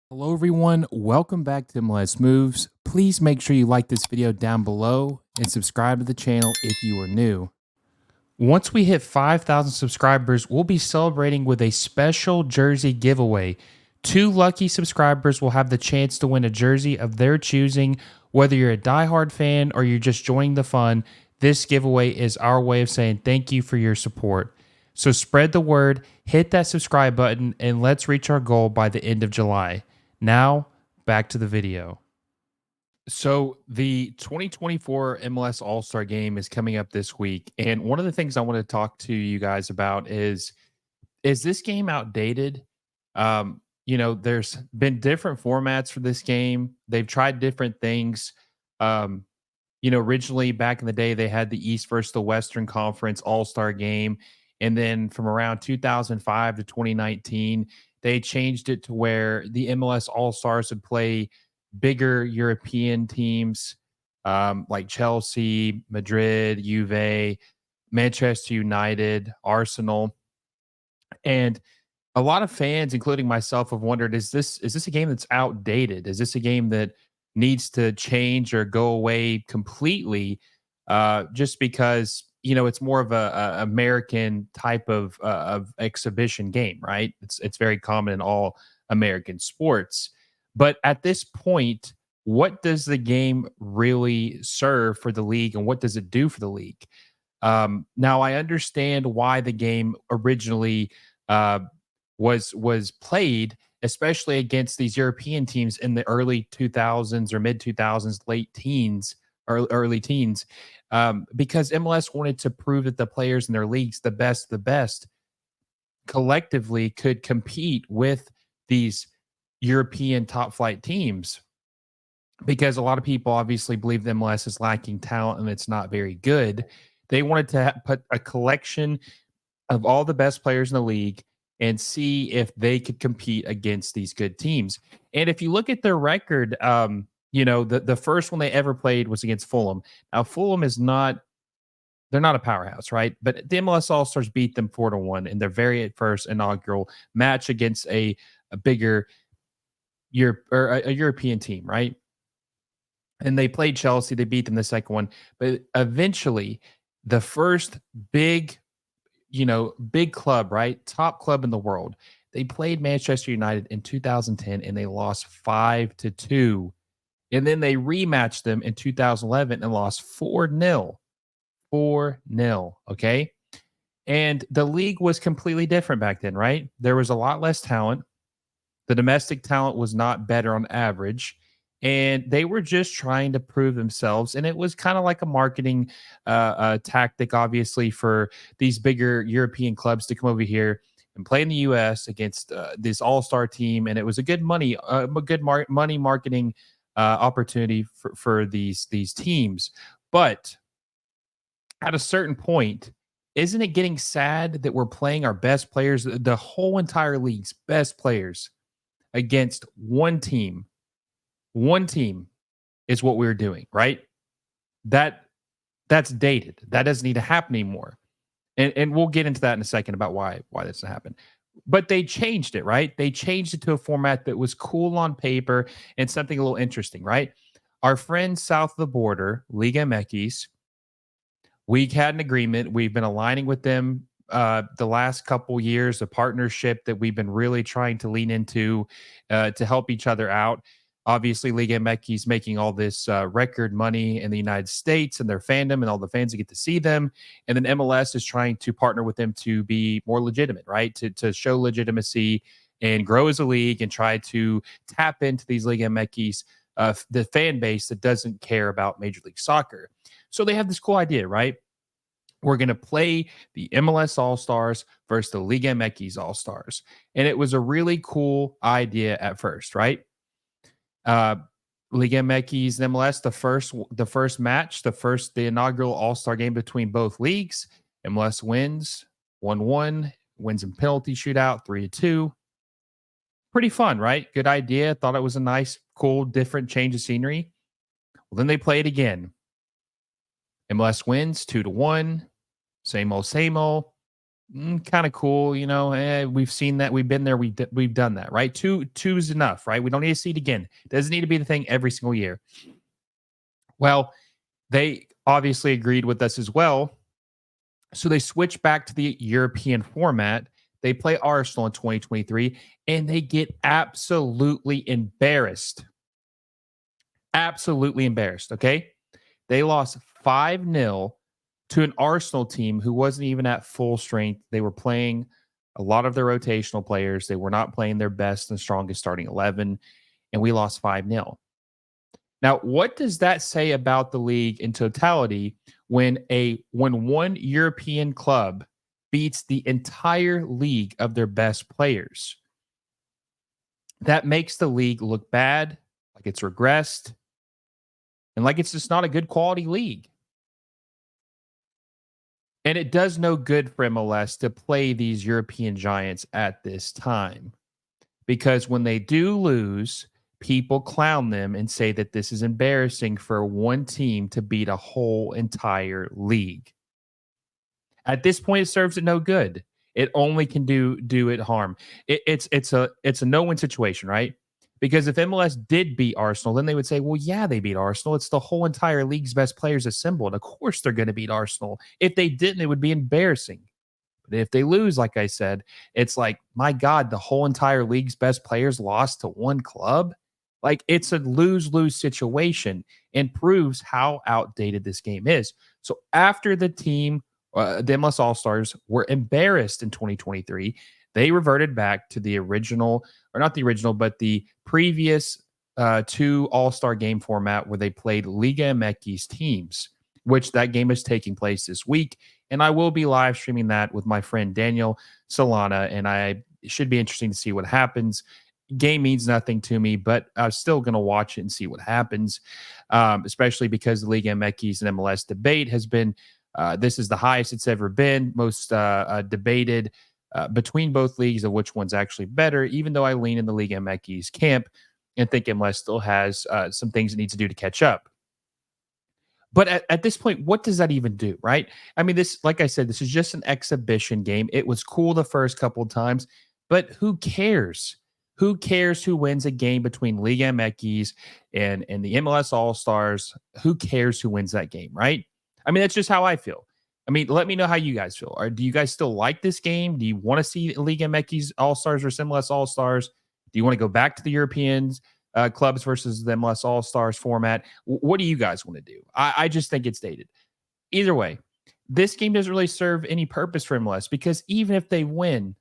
Hello everyone, welcome back to MLS Moves. Please make sure you like this video down below and subscribe to the channel if you are new. Once we hit 5,000 subscribers, we'll be celebrating with a special jersey giveaway. 2 lucky subscribers will have the chance to win a jersey of their choosing. Whether you're a diehard fan or you're just joining the fun, this giveaway is our way of saying thank you for your support. So spread the word, hit that subscribe button, and let's reach our goal by the end of July. Now, back to the video. So the 2024 MLS All-Star game is coming up this week, and one of the things I want to talk to you guys about is this game outdated? There's been different formats for this game. They've tried different things. Um, originally back in the day, they had the East versus the Western Conference All-Star game, and then from around 2005 to 2019, they changed it to where the MLS All-Stars would play bigger European teams like Chelsea, Madrid, Juve, Manchester United, Arsenal, and a lot of fans, including myself, have wondered: is this a game that's outdated? Is this a game that needs to change or go away completely? Just because it's more of a American type of exhibition game, right? It's very common in all American sports. But at this point, what does the game really serve for the league, and what does it do for the league? Now, I understand why the game originally uh, was played, especially against these European teams in the early 2000s or mid 2000s, late teens or early teens, because MLS wanted to prove that the players in their leagues, the best, collectively could compete with these European top flight teams. Because a lot of people obviously believe the MLS is lacking talent and it's not very good. They wanted to put a collection of all the best players in the league and see if they could compete against these good teams. And if you look at their record, the first one they ever played was against Fulham. Now, Fulham is not they're not a powerhouse, right? But the MLS All Stars beat them 4-1 in their very first inaugural match against a bigger Europe or a European team, right? And they played Chelsea. They beat them the second one, but eventually, the first big club, right? Top club in the world. They played Manchester United in 2010 and they lost 5-2. And then they rematched them in 2011 and lost 4-0. 4-0. Okay. And the league was completely different back then, right? There was a lot less talent. The domestic talent was not better on average. And they were just trying to prove themselves. And it was kind of like a marketing tactic, obviously, for these bigger European clubs to come over here and play in the U.S. against this all-star team. And it was a good money marketing opportunity for these teams. But at a certain point, isn't it getting sad that we're playing our best players, the whole entire league's best players, against one team? One team is what we're doing, right? That that's dated. That doesn't need to happen anymore. And we'll get into that in a second about why that doesn't happen. But they changed it, right? They changed it to a format that was cool on paper and something a little interesting, right? Our friends south of the border, Liga MX, we had an agreement. We've been aligning with them the last couple years, a partnership that we've been really trying to lean into to help each other out. Obviously, Liga MX is making all this record money in the United States and their fandom and all the fans that get to see them. And then MLS is trying to partner with them to be more legitimate, right? To show legitimacy and grow as a league and try to tap into these Liga MX, the fan base that doesn't care about Major League Soccer. So they have this cool idea, right? We're going to play the MLS All Stars versus the Liga MX All Stars. And it was a really cool idea at first, right? Uh, Liga MX and MLS, the first match, the inaugural All Star game between both leagues. MLS wins 1-1, wins in penalty shootout 3-2. Pretty fun, right? Good idea. Thought it was a nice, cool, different change of scenery. Well, then they play it again. MLS wins 2-1. Same old, same old. Kind of cool, we've seen that, we've been there, we've done that, right? Two is enough, right? We don't need to see it again. Doesn't need to be the thing every single year. Well, they obviously agreed with us as well. So they switched back to the European format. They play Arsenal in 2023 and they get absolutely embarrassed. Absolutely embarrassed. Okay. They lost 5-0 to an Arsenal team who wasn't even at full strength. They were playing a lot of their rotational players. They were not playing their best and strongest starting 11, and we lost 5-0. Now, what does that say about the league in totality when one European club beats the entire league of their best players? That makes the league look bad, like it's regressed, and like it's just not a good quality league. And it does no good for MLS to play these European giants at this time because when they do lose, people clown them and say that this is embarrassing for one team to beat a whole entire league. At this point, it serves it no good. It only can do it harm. It's a no win situation, right? Because if MLS did beat Arsenal, then they would say, well, yeah, they beat Arsenal. It's the whole entire league's best players assembled. Of course, they're going to beat Arsenal. If they didn't, it would be embarrassing. But if they lose, like I said, it's like, my God, the whole entire league's best players lost to one club. Like it's a lose lose situation and proves how outdated this game is. So after the MLS All Stars were embarrassed in 2023, they reverted back to the original, or not the original, but the previous two All Star game format where they played Liga MX teams, which that game is taking place this week. And I will be live streaming that with my friend Daniel Solana, and I should be interesting to see what happens. Game means nothing to me, but I'm still going to watch it and see what happens, especially because the Liga MX and MLS debate has been this is the highest it's ever been, most debated between both leagues of which one's actually better, even though I lean in the Liga MX camp and think MLS still has some things it needs to do to catch up. But at this point, what does that even do, right? I mean, this, like I said, this is just an exhibition game. It was cool the first couple of times, but who cares? Who cares who wins a game between Liga MX and the MLS All Stars? Who cares who wins that game, right? I mean, that's just how I feel. I mean, let me know how you guys feel. Or do you guys still like this game? Do you want to see Liga MX All Stars or MLS All Stars? Do you want to go back to the Europeans? Clubs versus the MLS All Stars format. What do you guys want to do? I just think it's dated. Either way, this game doesn't really serve any purpose for MLS because even if they win,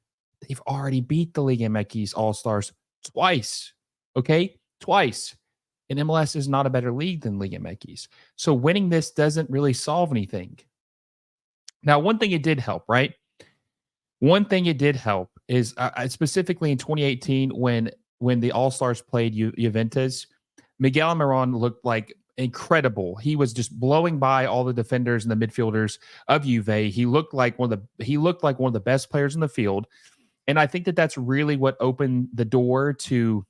they've already beat the Liga MX All Stars twice. Okay, twice. And MLS is not a better league than Liga MX. So winning this doesn't really solve anything. Now, one thing it did help, right? One thing it did help is specifically in 2018 when the All Stars played Juventus, Miguel Almiron looked like incredible. He was just blowing by all the defenders and the midfielders of Juve. He looked like one of the best players in the field, and I think that that's really what opened the door to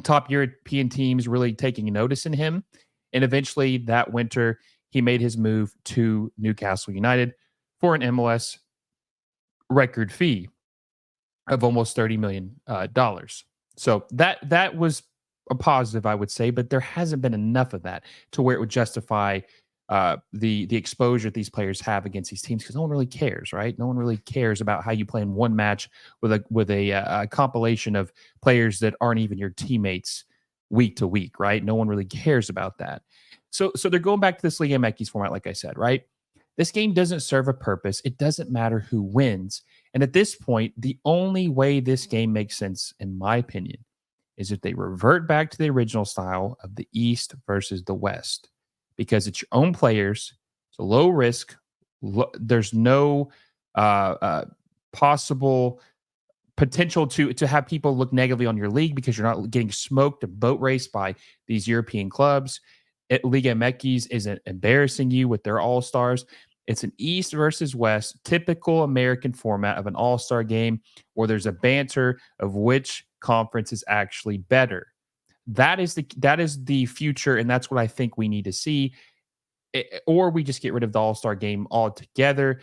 top European teams really taking notice in him. And eventually, that winter, he made his move to Newcastle United for an MLS record fee of almost $30 million. So that was a positive, I would say, but there hasn't been enough of that to where it would justify the exposure that these players have against these teams because no one really cares, right? No one really cares about how you play in one match with a compilation of players that aren't even your teammates week to week, right? No one really cares about that. So they're going back to this Liga MX format, like I said, right? This game doesn't serve a purpose. It doesn't matter who wins. And at this point, the only way this game makes sense, in my opinion, is if they revert back to the original style of the East versus the West, because it's your own players. It's a low risk. There's no possible potential to have people look negatively on your league because you're not getting smoked and boat raced by these European clubs. Liga MX isn't embarrassing you with their all stars. It's an East versus West, typical American format of an all star game where there's a banter of which conference is actually better. That is the future, and that's what I think we need to see. Or we just get rid of the all star game altogether.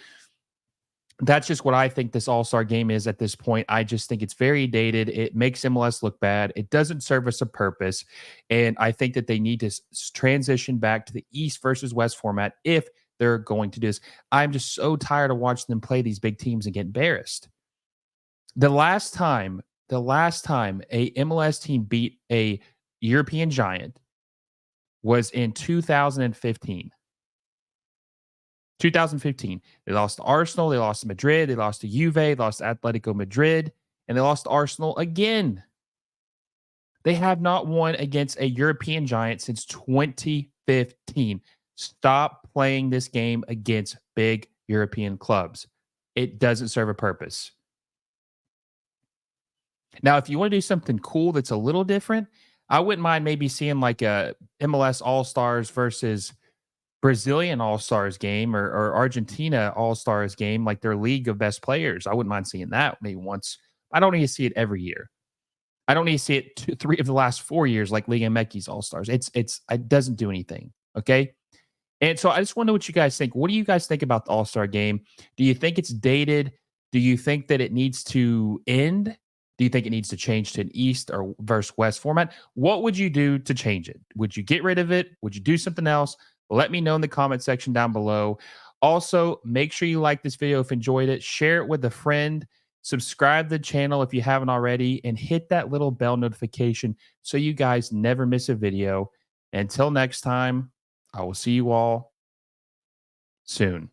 That's just what I think this All-Star game is at this point. I just think it's very dated. It makes MLS look bad. It doesn't serve us a purpose. And I think that they need to transition back to the East versus West format if they're going to do this. I'm just so tired of watching them play these big teams and get embarrassed. The last time a MLS team beat a European giant was in 2015. 2015. They lost to Arsenal, they lost to Madrid, they lost to Juve, they lost to Atletico Madrid, and they lost to Arsenal again. They have not won against a European giant since 2015. Stop playing this game against big European clubs. It doesn't serve a purpose. Now, if you want to do something cool that's a little different, I wouldn't mind maybe seeing like a MLS All-Stars versus Brazilian All-Stars game or Argentina All-Stars game, like their league of best players. I wouldn't mind seeing that maybe once. I don't need to see it every year. I don't need to see it 3 of the last 4 years like Liga MX All-Stars. It doesn't do anything. Okay. And so I just want to know what you guys think. What do you guys think about the All-Star game? Do you think it's dated? Do you think that it needs to end? Do you think it needs to change to an East or versus West format? What would you do to change it? Would you get rid of it? Would you do something else? Let me know in the comment section down below. Also, make sure you like this video if you enjoyed it. Share it with a friend. Subscribe to the channel if you haven't already. And hit that little bell notification so you guys never miss a video. Until next time, I will see you all soon.